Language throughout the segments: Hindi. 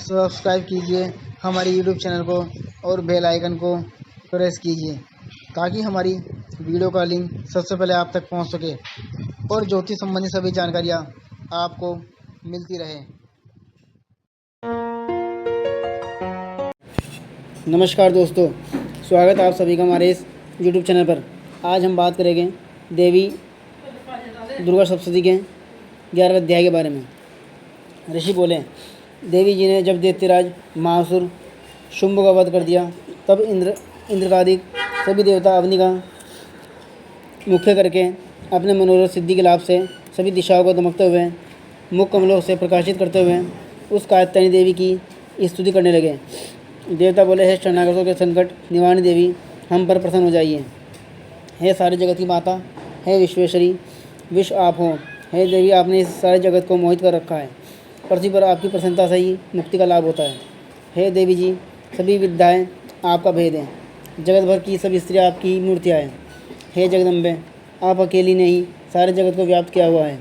सब्सक्राइब कीजिए हमारे यूट्यूब चैनल को और बेल आइकन को प्रेस कीजिए ताकि हमारी वीडियो का लिंक सबसे पहले आप तक पहुंच सके और ज्योतिष संबंधी सभी जानकारियां आपको मिलती रहे। नमस्कार दोस्तों, स्वागत है आप सभी का हमारे इस यूट्यूब चैनल पर। आज हम बात करेंगे देवी दुर्गा सप्तशती के 11वें अध्याय के बारे में। ऋषि बोले, देवी जी ने जब दैत्यराज महासुर शुंभ का वध कर दिया तब इंद्रकादिक सभी देवता अग्नि का मुख्य करके अपने मनोरथ सिद्धि के लाभ से सभी दिशाओं को दमकते हुए मुख कमलों से प्रकाशित करते हुए उस कात्यायनी देवी की स्तुति करने लगे। देवता बोले, हे शरणागतों के संकट निवारणी देवी, हम पर प्रसन्न हो जाइए। हे सारे जगत की माता, हे विश्वेश्वरी, विश्व आप हो। हे देवी, आपने इस सारे जगत को मोहित कर रखा है। पृथ्वी पर आपकी प्रसन्नता से ही मुक्ति का लाभ होता है। हे देवी जी, सभी विद्याएं आपका भेद हैं। जगत भर की सभी स्त्रियाँ आपकी मूर्तियाँ हैं। हे जगदम्बे, आप अकेली ने ही सारे जगत को व्याप्त किया हुआ है।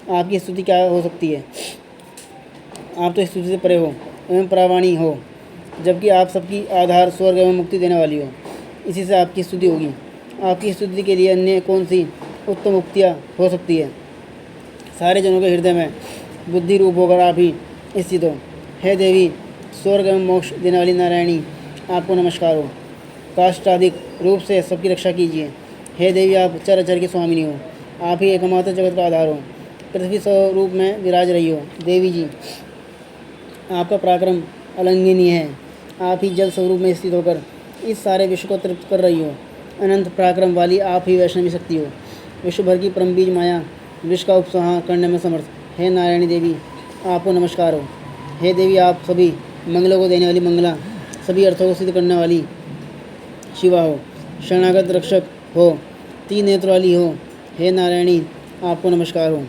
आपकी स्तुति क्या हो सकती है? आप तो स्तुति से परे हो एवं प्रामाणी हो, जबकि आप सबकी आधार स्वर्ग एवं मुक्ति देने वाली हो। इसी से आपकी स्तुति होगी। आपकी स्तुति के लिए अन्य कौन सी उत्तम उक्तियाँ हो सकती है? सारे जनों के हृदय में बुद्धि रूप होकर आप ही स्थित हो। हे देवी, स्वर्ग एवं मोक्ष देने वाली नारायणी, आपको नमस्कार हो। काष्ठादिक रूप से सबकी रक्षा कीजिए। हे देवी, आप चराचर की स्वामिनी हो। आप ही एकमात्र जगत का आधार हो। पृथ्वी स्वरूप में विराज रही हो। देवी जी, आपका पराक्रम अलंघनीय है। आप ही जल स्वरूप में स्थित होकर इस सारे विश्व को तृप्त कर रही हो। अनंत पराक्रम वाली आप ही वैष्णवी शक्ति हो। विश्व भर की परम बीज माया विश्व का उपसंहार करने में समर्थ। हे नारायणी देवी, आपको नमस्कार हो। हे देवी, आप सभी मंगलों को देने वाली मंगला, सभी अर्थों को सिद्ध करने वाली शिवा हो। शरणागत रक्षक हो, 3 नेत्र वाली हो। हे नारायणी, आपको नमस्कार हो।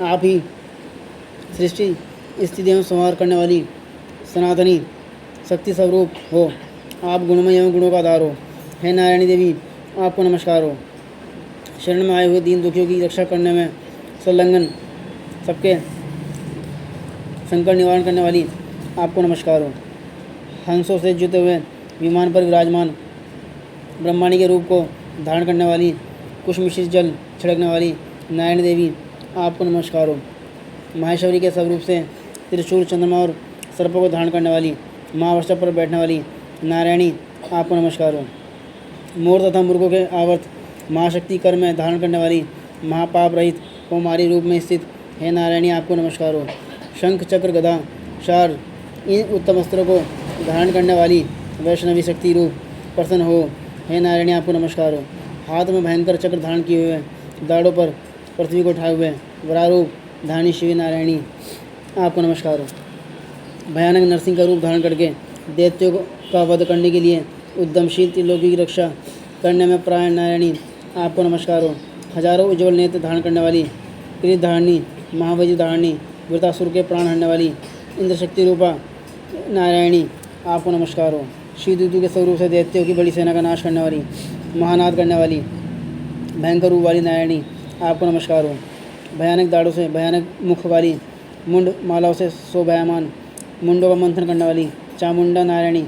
आप ही सृष्टि स्थिति एवं संहार करने वाली सनातनी शक्ति स्वरूप हो। आप गुणमय एवं गुणों का आधार हो। हे नारायणी देवी, आपको नमस्कार हो। शरण में आए हुए दीन दुखियों की रक्षा करने में संलग्न सबके संकट निवारण करने वाली आपको नमस्कार हो। हंसों से जुते हुए विमान पर विराजमान ब्रह्मांडी के रूप को धारण करने वाली, कुश मिश्रित जल छिड़कने वाली नारायणी देवी, आपको नमस्कार हो। माहेश्वरी के स्वरूप से त्रिशूल, चंद्रमा और सर्पों को धारण करने वाली, महावर्षा पर बैठने वाली नारायणी, आपको नमस्कार हो। मोर तथा मृगों के आवर्त महाशक्ति कर में धारण करने वाली, महापाप रहित कौमारी रूप में स्थित हे नारायणी, आपको नमस्कार हो। शंख, चक्र, गदा, शार इन उत्तम अस्त्रों को धारण करने वाली वैष्णवी शक्ति रूप प्रसन्न हो। हे नारायणी, आपको नमस्कार हो। हाथ में भयंकर चक्र धारण किए हुए, दाढ़ों पर पृथ्वी को उठाए हुए वरारूप धानी शिवी नारायणी, आपको नमस्कार हो। भयानक नरसिंह का रूप धारण करके दैत्यों का वध करने के लिए उद्यमशील त्रिलोकी की रक्षा करने में प्राण नारायणी, आपको नमस्कार हो। हजारों उज्ज्वल नेत्र धारण करने वाली, कृत धारणी, महावज्र धारणी, वृतासुर के प्राण हरने वाली इंद्रशक्ति रूपा नारायणी, आपको नमस्कार हो। शिवदूतों के स्वरूप से दैत्यों की बड़ी सेना का नाश करने वाली, महानाद करने वाली भयंकर रूप वाली नारायणी, आपको नमस्कार हो। भयानक दाढ़ों से भयानक मुख वाली, मुंड मालाओं से शोभायमान मुंडों का मंथन करने वाली चामुंडा नारायणी,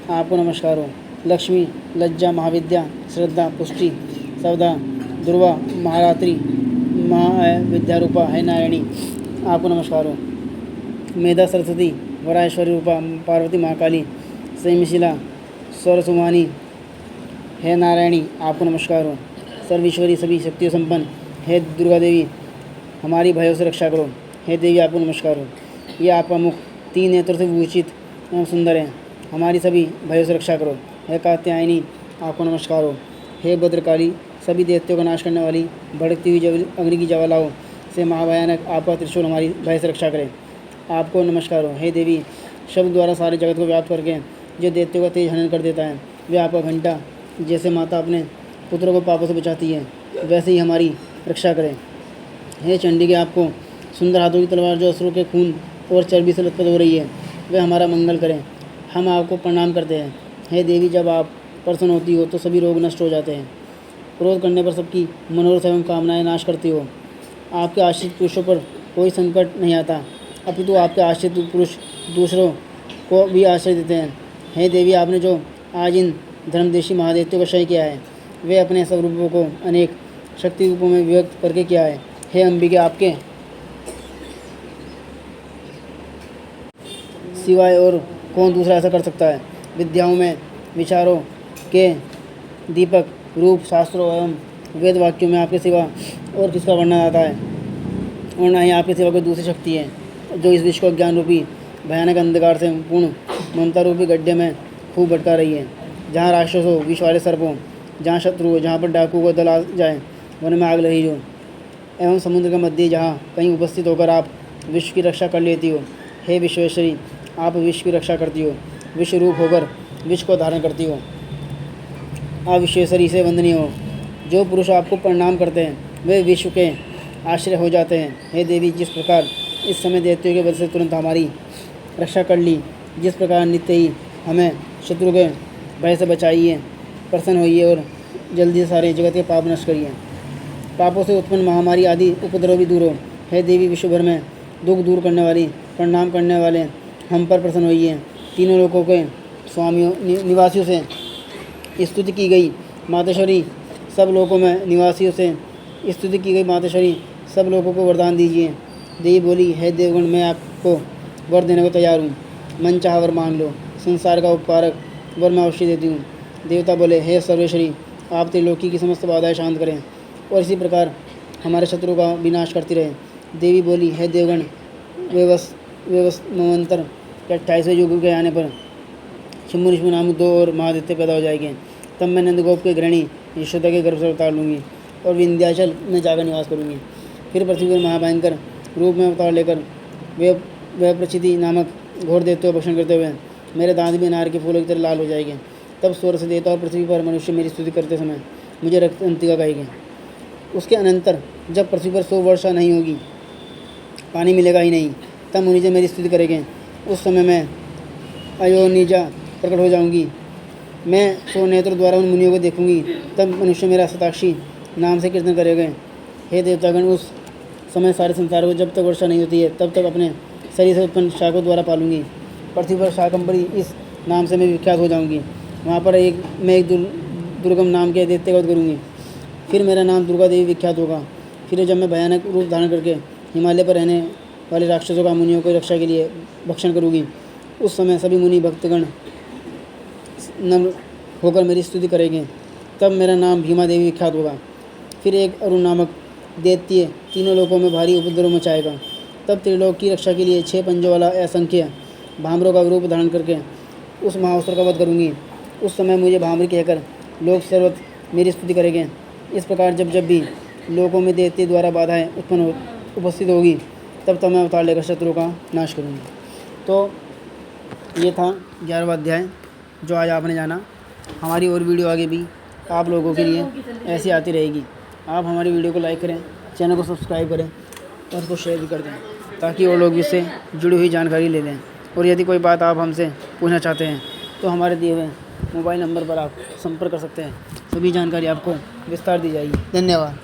आपको नमस्कार हो। लक्ष्मी, लज्जा, महाविद्या, श्रद्धा, पुष्टि, सवदा, दुर्वा, महारात्रि, विद्यारूपा है नारायणी, आपको नमस्कार हो। मेधा, सरस्वती, वराश्वरी रूपा पार्वती, महाकाली, संयमशिला, स्वरसुमानी है नारायणी, आपको नमस्कार हो। सर्वेश्वरी, सभी शक्तियों संपन्न हे दुर्गा देवी, हमारी भयों से रक्षा करो। हे देवी, आपको नमस्कार हो। ये आपका मुख 3 नेत्रों से विभूषित एवं सुंदर है। हमारी सभी भयों से रक्षा करो। हे कात्यायनी, आपको नमस्कार हो। हे भद्रकाली, सभी दैत्यों का नाश करने वाली, भड़कती हुई अग्नि की ज्वालाओं से महाभयानक आपका त्रिशूल हमारी भय से रक्षा करे, आपको नमस्कार हो। हे देवी, शब्द द्वारा सारे जगत को व्याप्त करके जो दैत्यों का तेज हनन कर देता है, वे आपका घंटा जैसे माता अपने पुत्रों को पापों से बचाती है, वैसे ही हमारी रक्षा करें। हे चंडिके, आपको सुंदर हाथों की तलवार जो असुरों के खून और चर्बी से लथपथ हो रही है, वे हमारा मंगल करें। हम आपको प्रणाम करते हैं। हे देवी, जब आप प्रसन्न होती हो तो सभी रोग नष्ट हो जाते हैं। क्रोध करने पर सबकी मनोरथ एवं कामनाएं नाश करती हो। आपके आश्रित पुरुषों पर कोई संकट नहीं आता। अपितु आपके आश्रित पुरुष दूसरों को भी आश्रय देते हैं। हे देवी, आपने जो आज इन धर्मदेशी महादेवों को क्षय किया है, वे अपने स्वरूपों को अनेक शक्ति रूपों में व्यक्त करके किया है। हे अंबिके, आपके सिवाय और कौन दूसरा ऐसा कर सकता है। विद्याओं में विचारों के दीपक रूप शास्त्रों एवं वेद वाक्यों में आपके सिवा और किसका वर्णन आता है, और न ही आपके सिवा कोई दूसरी शक्ति है जो इस विश्व को ज्ञान रूपी भयानक अंधकार से पूर्ण ममता रूपी गड्ढे में खूब भटका रही है। जहाँ राक्षस हो, विष वाले सर्प हो, जहाँ शत्रु हो, जहाँ पर डाकू को दल आ जाए, वन में आग लगी हो, एवं समुद्र के मध्य जहाँ कहीं उपस्थित होकर आप विश्व की रक्षा कर लेती हो। हे विश्वेश्वरी, आप विश्व की रक्षा करती हो, विश्व रूप होकर विश्व को धारण करती हो। आप विश्वेश्वरी से वंदनीय हो। जो पुरुष आपको प्रणाम करते हैं वे विश्व के आश्रय हो जाते हैं। हे देवी, जिस प्रकार इस समय दैत्यों के वध से तुरंत हमारी रक्षा कर ली, जिस प्रकार नित्य ही हमें शत्रु के भय से बचाइए, प्रसन्न होइए और जल्दी से सारे जगत के पाप नष्ट करिए। पापों से उत्पन्न महामारी आदि उपद्रव भी दूर हो। हे देवी, विश्व भर में दुख दूर करने वाली, प्रणाम करने वाले हम पर प्रसन्न होइए। तीनों लोकों के स्वामियों निवासियों से स्तुति की गई मातेश्वरी, सब लोगों में निवासियों से स्तुति की गई मातेश्वरी, सब लोगों को वरदान दीजिए। देवी बोली, हे देवगण, मैं आपको वर देने को तैयार हूँ। मन चाह वर मांग लो, संसार का उपकारक वर मैं अवश्य देती हूँ। देवता बोले, हे सर्वेश्वरी, आप त्रिलोकी की समस्त बाधाएं शांत करें और इसी प्रकार हमारे शत्रु का विनाश करती रहे। देवी बोली, हे देवगण, व्यवस्मंतर के 28वें युग के आने पर शंभु निशंभु नामक 2 और महादित्य पैदा हो जाएंगे। तब मैं नंदगोप के गृहिणी यशोदा के गर्भ से अवतार लूँगी और विंध्याचल में जाकर निवास करूँगी। फिर पृथ्वी पर महाभयंकर रूप में अवतार लेकर वह प्रचिति नामक घोर देवते को भक्षण करते हुए मेरे दांत भी अनार के फूलों की तरह लाल हो जाएंगे। तब स्वर्ग से देवता और पृथ्वी पर मनुष्य मेरी स्तुति करते समय मुझे रक्त अंतिका कहेंगे। उसके अनंतर जब पृथ्वी पर 100 वर्षा नहीं होगी, पानी मिलेगा ही नहीं, तब मुनिजन मेरी स्तुति करेंगे। उस समय मैं अयोनिजा प्रकट हो जाऊंगी। मैं 100 नेत्रों द्वारा उन मुनियों को देखूंगी। तब मनुष्य मेरा शताक्षी नाम से कीर्तन करेंगे। हे देवतागण, उस समय सारे संसार को जब तक वर्षा नहीं होती है तब तक अपने शरीर से उत्पन्न शाखों द्वारा पालूंगी। पृथ्वी पर शाकंभरी इस नाम से मैं विख्यात हो जाऊंगी। वहाँ पर मैं एक दुर्गम नाम के दैत्य का वध करूँगी। फिर मेरा नाम दुर्गा देवी विख्यात होगा। फिर जब मैं भयानक रूप धारण करके हिमालय पर रहने वाले राक्षसों का मुनियों की रक्षा के लिए भक्षण करूँगी, उस समय सभी मुनि भक्तगण नम्र होकर मेरी स्तुति करेंगे। तब मेरा नाम भीमा देवी विख्यात होगा। फिर एक अरुण नामक दैत्य तीनों लोकों में भारी उपद्रव मचाएगा। तब त्रिलोक की रक्षा के लिए 6 पंजों वाला असंख्य भामरों का रूप धारण करके उस महाअसुर का वध करूँगी। उस समय मुझे भामरी कहकर लोग सर्वत्र मेरी स्तुति करेंगे। इस प्रकार जब जब भी लोगों में दैत्य द्वारा बाधाएँ उपस्थित होगी, तब मैं अवतार लेकर शत्रु का नाश करूँगी। तो ये था 11वां अध्याय जो आज आपने जाना। हमारी और वीडियो आगे भी आप लोगों के लिए ऐसी आती रहेगी। आप हमारी वीडियो को लाइक करें, चैनल को सब्सक्राइब करें और उसको शेयर भी कर दें ताकि और लोग इससे जुड़ी हुई जानकारी ले लें। और यदि कोई बात आप हमसे पूछना चाहते हैं तो हमारे दिए हुए मोबाइल नंबर पर आप संपर्क कर सकते हैं। सभी जानकारी आपको विस्तार दी जाएगी। धन्यवाद।